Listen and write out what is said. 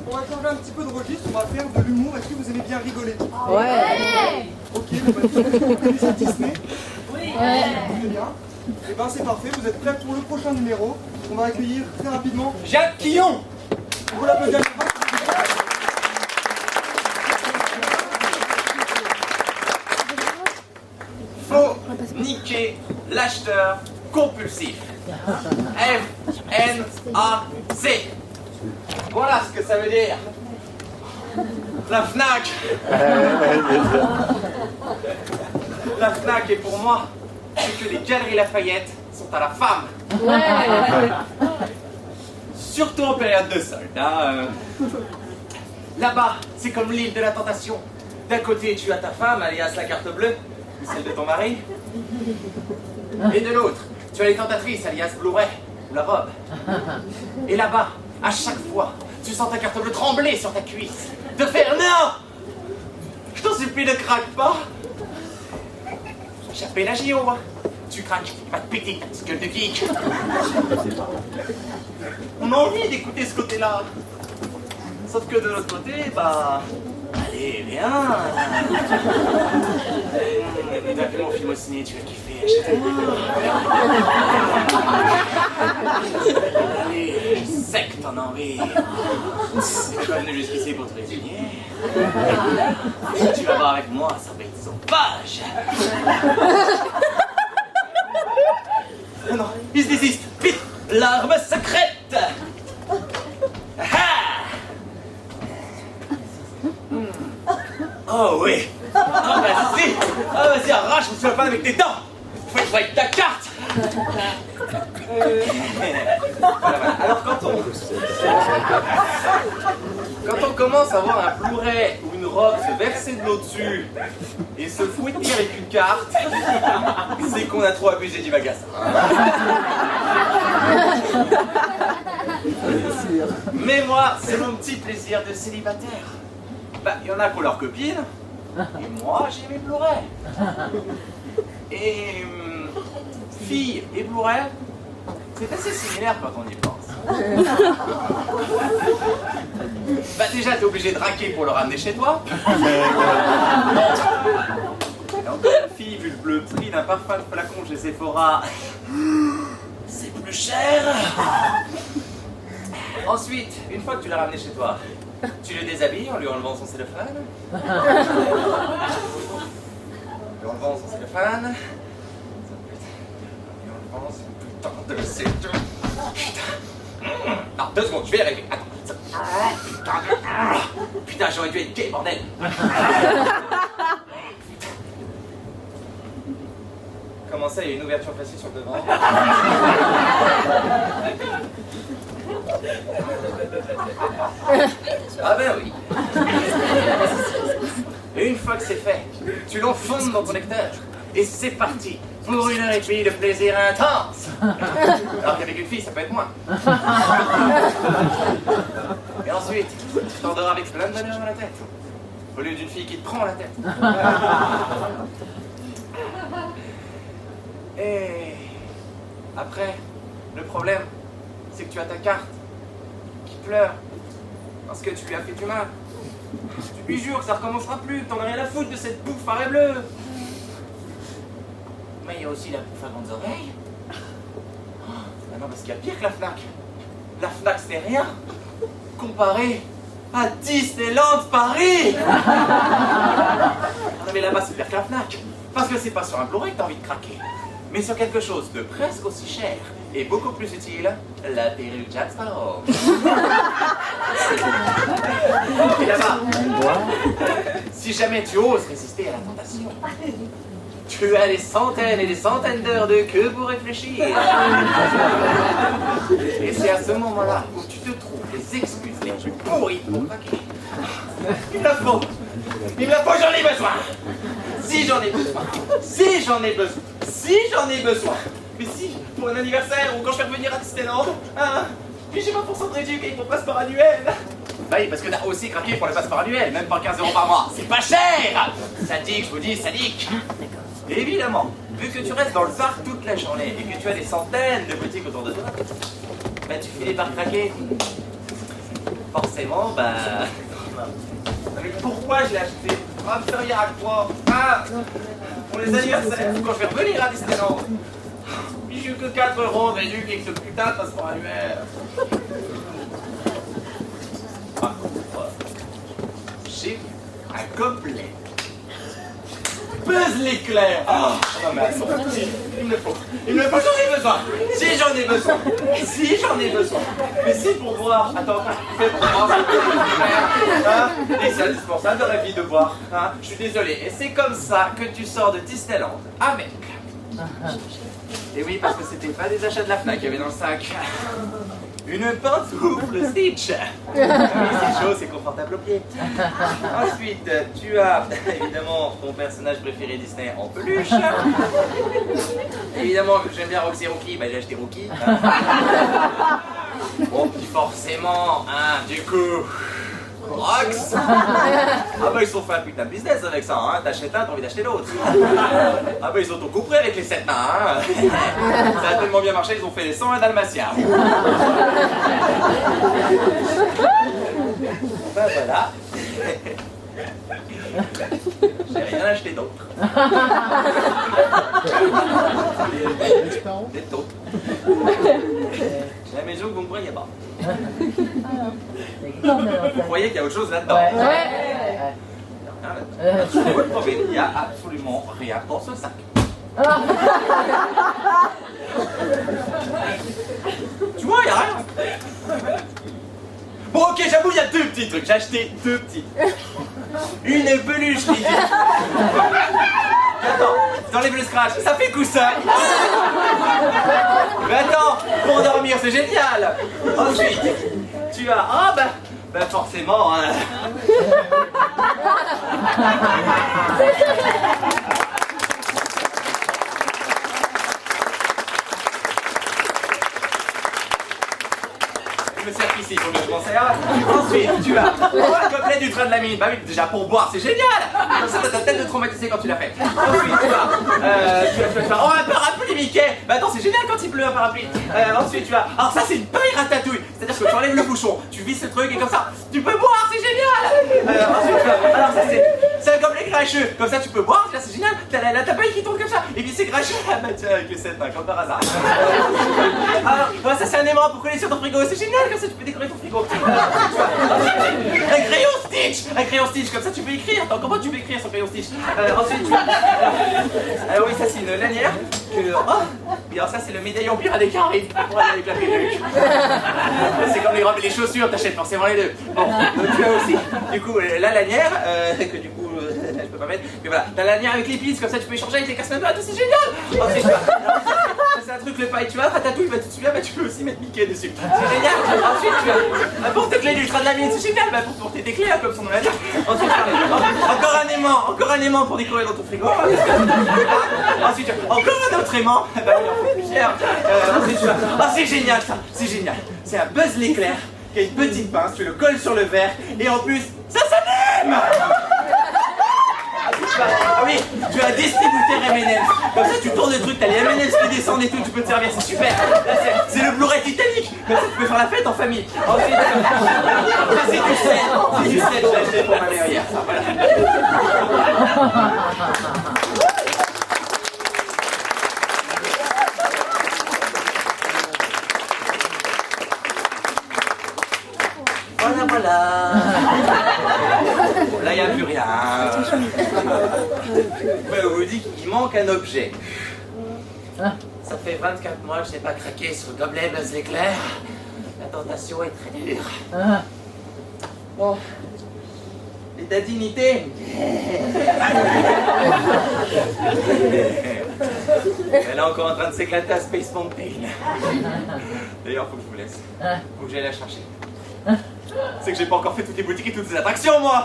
On va changer un petit peu de registre, on va faire de l'humour. Est-ce que vous aimez bien rigoler? Ouais. Ok, bon, bah, vous connaissez Disney? Ouais. Très bien. Et ben c'est parfait, vous êtes prêts pour le prochain numéro. On va accueillir très rapidement Jacques Quillon. On vous l'applaudit. Faut niquer l'acheteur compulsif. F-N-A-C. Voilà ce que ça veut dire. La FNAC. La FNAC est pour moi ce que les Galeries Lafayette sont à la femme. Surtout en période de solde. Là-bas, c'est comme l'île de la tentation. D'un côté, tu as ta femme, alias la carte bleue, ou celle de ton mari. Et de l'autre, tu as les tentatrices, alias Blu-ray, ou la robe. Et là-bas, à chaque fois, tu sens ta carte bleue trembler sur ta cuisse. De faire non! Je t'en supplie, ne craque pas. J'appelle la JO, hein. Tu craques, pas de péter, ce gueule de geek. On a envie d'écouter ce côté-là. Sauf que de l'autre côté, bah... Allez, viens. T'as fait mon film au ciné, tu as kiffé, achète-moi. Allez, je sais que t'en as envie. Je suis pas venu jusqu'ici pour te résigner. Tu vas voir avec moi, ça va être sauvage. Non, il se désiste. Vite, l'arme secrète. Oh oui. Ah vas-y. Ah vas-y, arrache-moi le pan avec tes dents. Faut que je voie ta carte. Voilà. Alors quand on commence à voir un Blu-ray ou une robe se verser de l'eau dessus et se fouetter avec une carte, c'est qu'on a trop abusé du magasin. Mais moi, c'est mon petit plaisir de célibataire. Bah, il y en a qui ont leurs copines, et moi, j'ai mes Blu-ray. Et filles et Blu-ray, c'est assez similaire quand on y pense. Bah déjà, t'es obligé de raquer pour le ramener chez toi. Et encore une fille, vu le prix d'un parfum de flacon chez Sephora, c'est plus cher. Ensuite, une fois que tu l'as ramené chez toi, tu le déshabilles en lui enlevant son cellophane. En lui enlevant son cellophane. En lui enlevant son putain de cellophane. Putain. Non, 2 secondes, je vais y arriver. Attends. Putain, j'aurais dû être gay, bordel. Comment ça, il y a une ouverture facile sur le devant? Ah ben oui. Et une fois que c'est fait, tu l'enfonces dans ton lecteur. Et c'est parti pour 1h30 de plaisir intense. Alors qu'avec une fille, ça peut être moins. Et ensuite, tu t'endors avec plein de bonheur dans la tête. Au lieu d'une fille qui te prend la tête. Et après, le problème, c'est que tu as ta carte qui pleure parce que tu lui as fait du mal. Tu lui jures que ça recommencera plus, que t'en as rien à foutre de cette bouffe arrêt bleue. Mais il y a aussi la bouffe à grandes oreilles. Ah non, parce qu'il y a pire que la FNAC. La FNAC, c'est rien comparé à Disneyland Paris. Non mais là-bas, c'est pire que la FNAC. Parce que c'est pas sur un Blu-ray que t'as envie de craquer, mais sur quelque chose de presque aussi cher et beaucoup plus utile, la perruque Jack Sparrow. Et là-bas, si jamais tu oses résister à la tentation, tu as des centaines et des centaines d'heures de queue pour réfléchir. Et c'est à ce moment-là où tu te trouves les excuses les plus pourries pour craquer. Il me la faut, j'en ai besoin. Si j'en ai besoin, si j'en ai besoin, si j'en ai besoin. Mais si, pour un anniversaire ou quand je fais revenir à Disneyland, hein, puis j'ai 20% de réduit et pour passeport annuel. Bah oui, parce que t'as aussi craqué pour le passeport annuel, même pas 15 € par mois. C'est pas cher. Sadique, je vous dis, sadique. Et évidemment, vu que tu restes dans le parc toute la journée et que tu as des centaines de boutiques autour de toi, bah tu finis par craquer. Forcément. forcément, bah... Mais pourquoi je l'ai acheté? Ah, me faire rire à quoi? Ah, pour les anniversaires, quand je vais revenir à Disneyland. Puis j'ai eu que 4 € réduits avec ce putain de passeport annuaire. Par contre, j'ai un gobelet. Buzz l'éclair! Oh, non mais attends, il me le faut, j'en ai besoin! Si j'en ai besoin! Si j'en ai besoin! Mais si pour voir, attends, fais pour voir, hein? Et c'est indispensable dans la vie de voir, hein? Je suis désolé, et c'est comme ça que tu sors de Disneyland avec. Et oui, parce que c'était pas des achats de la FNAC qu'il y avait dans le sac. Une pantoufle Stitch. Oui, c'est chaud, c'est confortable aux pieds. Ensuite, tu as évidemment ton personnage préféré Disney en peluche. Évidemment, vu que j'aime bien Roxy Rookie, bah j'ai acheté Rookie. Bon, puis forcément, hein, du coup, Rox. Ah bah ils sont fait un putain de business avec ça, hein. T'achètes un, t'as envie d'acheter l'autre. Ah bah ils ont tout compris avec les 7 nains, hein. Ça a tellement bien marché, ils ont fait les 101 Dalmatiens. Bah voilà. J'ai rien acheté d'autre. Des taupes. J'ai la maison que vous ne croyez pas. Vous croyez qu'il y a autre chose là-dedans? Ouais. Vous le trouvez, il n'y a absolument rien dans ce sac. Tu vois, il n'y a rien. Bon, ok, j'avoue, il y a 2 petits trucs. J'ai acheté 2 petits. Une peluche, Lily. Attends, t'enlèves le scratch, ça fait coussin. Mais attends, pour dormir, c'est génial. Ensuite, tu as... Ah bah forcément... Hein. Je me sers ici, il faut que je m'en sers. Ensuite, tu as le gobelet du train de la mine. Bah oui, déjà pour boire, c'est génial. Comme ça, t'as ta tête de traumatisé quand tu l'as fait. Ensuite, tu as un parapluie Mickey. Bah attends, c'est génial quand il pleut un parapluie. Ensuite, tu as... Alors ça, c'est une paille ratatouille. C'est-à-dire que tu enlèves le bouchon, tu vises ce truc et comme ça, tu peux boire, c'est génial. Ensuite, tu as... Alors ça, c'est un gobelet grincheux. Comme ça, tu peux boire, là, c'est génial. T'as la paille qui tourne comme ça. Et puis c'est grincheux. Ah bah tiens, avec les 7 mains, comme par hasard. Alors, bah, ça, c'est un aimant pour coller sur ton frigo. C'est génial, comme ça, tu peux décorer ton frigo. Un crayon Stitch. Un crayon Stitch, comme ça, tu peux écrire. Attends, comment tu peux écrire sur crayon Stitch? Ensuite, tu as... oui, ça, c'est une lanière. Oh, et alors ça, c'est le médaillon Pirates des Caraïbes. Voilà, avec la perruque. C'est comme les robes et les chaussures, t'achètes forcément les deux. Bon, donc tu as aussi, du coup, la lanière, que du coup, je peux pas mettre. Mais voilà, la lanière avec les pins, comme ça, tu peux échanger avec les casse-notes, tout, c'est génial. Ensuite, c'est un truc, le paille, tu vois, Ratatouille, bah, tu te souviens, bah, tu peux aussi mettre Mickey dessus. C'est génial. Ensuite, tu as pour tes clés du train de la mine, c'est génial, bah, pour porter tes clés, comme son nom l'indique. Ensuite, encore un aimant pour décorer dans ton frigo. Ensuite, encore un autre aimant, bah oui, on fait plusieurs. Ensuite, tu as... Oh, c'est génial ça, c'est génial. C'est un Buzz l'éclair qui a une petite pince, tu le colles sur le verre, et en plus, ça s'anime. Ah oui, tu as un distributeur M&M's. Comme ça, tu tournes le truc, t'as les M&M's qui descendent et tout, tu peux te servir, c'est super. Là, c'est le Blu-ray Titanic. Comme ça, tu peux faire la fête en famille. Ensuite, ça, c'est du sel. C'est du sel, je l'ai acheté pour ma mère hier. Ça, voilà. Voilà. Là, il n'y a plus rien. Ouais, on vous dit qu'il manque un objet. Ça fait 24 mois que je n'ai pas craqué sur le gobelet Buzz l'éclair. La tentation est très dure. Bon. L'état de dignité. Elle est encore en train de s'éclater à Space Mountain. D'ailleurs, faut que je vous laisse. Faut que j'aille la chercher. C'est que j'ai pas encore fait toutes les boutiques et toutes les attractions, moi.